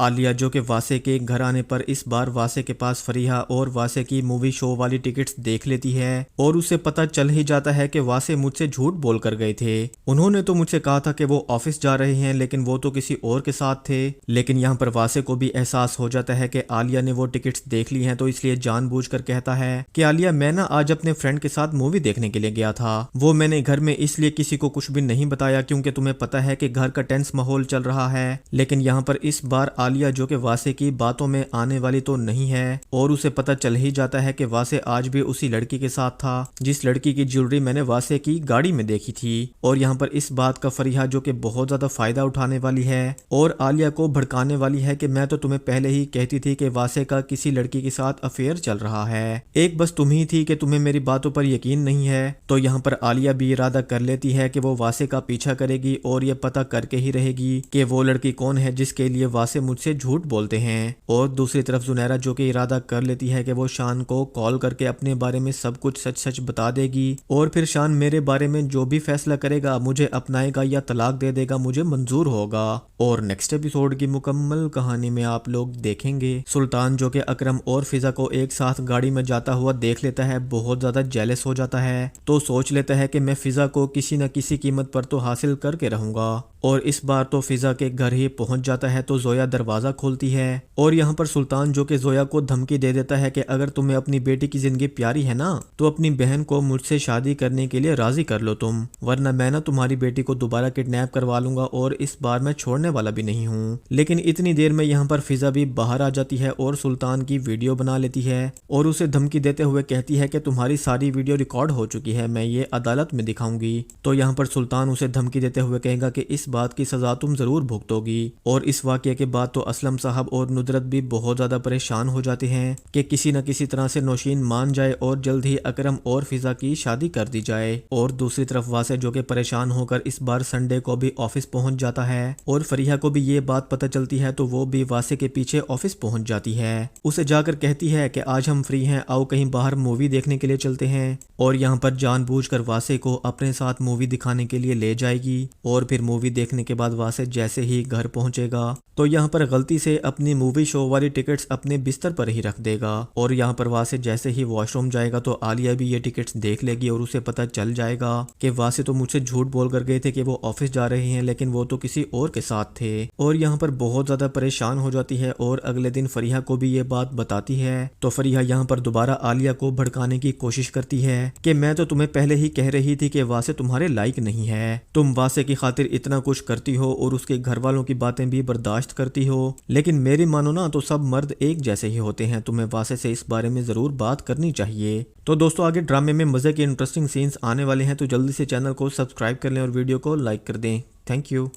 आलिया जो कि वासे के घर आने पर इस बार वासे के पास फरीहा और वासे की मूवी शो वाली टिकट्स देख लेती है और उसे पता चल ही जाता है कि वासे मुझसे झूठ बोल कर गए थे। उन्होंने तो मुझसे कहा था कि वो ऑफिस जा रहे हैं, लेकिन वो तो किसी और के साथ थे। लेकिन यहाँ पर वासे को भी एहसास हो जाता है कि आलिया ने वो टिकट्स देख ली हैं, तो इसलिए जानबूझकर कहता है कि आलिया मैं ना आज अपने फ्रेंड के साथ मूवी देखने के लिए गया था। वो मैंने घर में इसलिए किसी को कुछ भी नहीं बताया क्योंकि तुम्हें पता है कि घर का टेंस माहौल चल रहा है। लेकिन यहाँ पर इस बार आलिया जो कि वासे की बातों में आने वाली तो नहीं है और उसे पता चल ही जाता है कि वासे आज भी उसी लड़की के साथ था जिस लड़की की ज्वेलरी मैंने वासे की गाड़ी में देखी थी। और यहाँ पर इस बात का फरीहा जो कि बहुत ज्यादा फायदा उठाने वाली है और आलिया को भड़काने वाली है कि मैं तो तुम्हें पहले ही कहती थी कि वासे का किसी लड़की के साथ अफेयर चल रहा है, एक बस तुम ही थी कि तुम्हें मेरी बातों पर यकीन नहीं है। तो यहाँ पर आलिया भी इरादा कर लेती है कि वो वासे का पीछा करेगी और ये पता करके ही रहेगी कि वो लड़की कौन है जिसके लिए वासे मुझसे झूठ बोलते हैं। और दूसरी तरफ जुनैरा जो कि इरादा कर लेती है कि वो शान को कॉल करके अपने बारे में सब कुछ सच सच बता देगी और फिर शान मेरे बारे में जो भी फैसला करेगा, मुझे अपनाएगा या तलाक दे देगा, मुझे मंजूर होगा। और नेक्स्ट एपिसोड की मुकम्मल कहानी में आप लोग देखेंगे सुल्तान जो कि अकरम और फिजा को एक साथ गाड़ी में जाता हुआ देख लेता है, बहुत ज्यादा जेलस हो जाता है, तो सोच लेता है कि मैं फिजा को किसी न किसी कीमत पर तो हासिल करके रहूंगा। और इस बार तो फिजा के घर ही पहुंच जाता है तो जोया दरवाजा खोलती है और यहाँ पर सुल्तान जो कि जोया को धमकी दे देता है कि अगर तुम्हें अपनी बेटी की जिंदगी प्यारी है ना तो अपनी बहन को मुझसे शादी करने के लिए राजी कर लो तुम, वरना मैं ना तुम्हारी बेटी को दोबारा किडनैप करवा लूंगा और इस बार मैं छोड़ने वाला भी नहीं हूँ। लेकिन इतनी देर में यहाँ पर फिजा भी बाहर आ जाती है और सुल्तान की वीडियो बना लेती है और उसे धमकी देते हुए कहती है कि तुम्हारी सारी वीडियो रिकॉर्ड हो चुकी है, मैं ये अदालत में दिखाऊंगी। तो यहाँ पर सुल्तान उसे धमकी देते हुए कहेगा कि इस बात की सजा तुम जरूर भुगतोगी। और इस वाकये के बाद तो असलम साहब और नुदरत भी बहुत ज्यादा परेशान हो जाते हैं कि किसी न किसी तरह से नौशीन मान जाए और जल्द ही अकरम और फिजा की शादी कर दी जाए। और दूसरी तरफ वासे जो कि परेशान होकर इस बार संडे को भी ऑफिस पहुंच जाता है और फरीहा को भी ये बात पता चलती है तो वो भी वासे के पीछे ऑफिस पहुंच जाती है। उसे जाकर कहती है कि आज हम फ्री हैं, आओ कहीं बाहर मूवी देखने के लिए चलते हैं। और यहाँ पर जानबूझकर वासे को अपने साथ मूवी दिखाने के लिए ले जाएगी और फिर मूवी देखने के बाद वासे जैसे ही घर पहुंचेगा तो यहाँ पर गलती से अपनी मूवी शो वाली टिकट्स अपने बिस्तर पर ही रख देगा। और यहाँ पर वासे जैसे ही वॉशरूम जाएगा तो आलिया भी ये टिकट्स देख लेगी और उसे पता चल जाएगा कि वासे तो मुझसे झूठ बोल कर गए थे कि वो ऑफिस जा रहे हैं, लेकिन वो तो किसी और के साथ थे। और यहाँ पर बहुत ज्यादा परेशान हो जाती है और अगले दिन फरीहा को भी ये बात बताती है। तो फरीहा यहाँ पर दोबारा आलिया को भड़काने की कोशिश करती है कि मैं तो तुम्हें पहले ही कह रही थी कि वासे तुम्हारे लायक नहीं है, तुम वासे की खातिर इतना कुछ करती हो और उसके घर वालों की बातें भी बर्दाश्त करती हो, लेकिन मेरी मानो ना तो सब मर्द एक जैसे ही होते हैं, तुम्हें वासे से इस बारे में जरूर बात करनी चाहिए। तो दोस्तों आगे ड्रामे में मजे के इंटरेस्टिंग सीन्स आने वाले हैं, तो जल्दी से चैनल को सब्सक्राइब कर लें और वीडियो को लाइक कर दें। Thank you.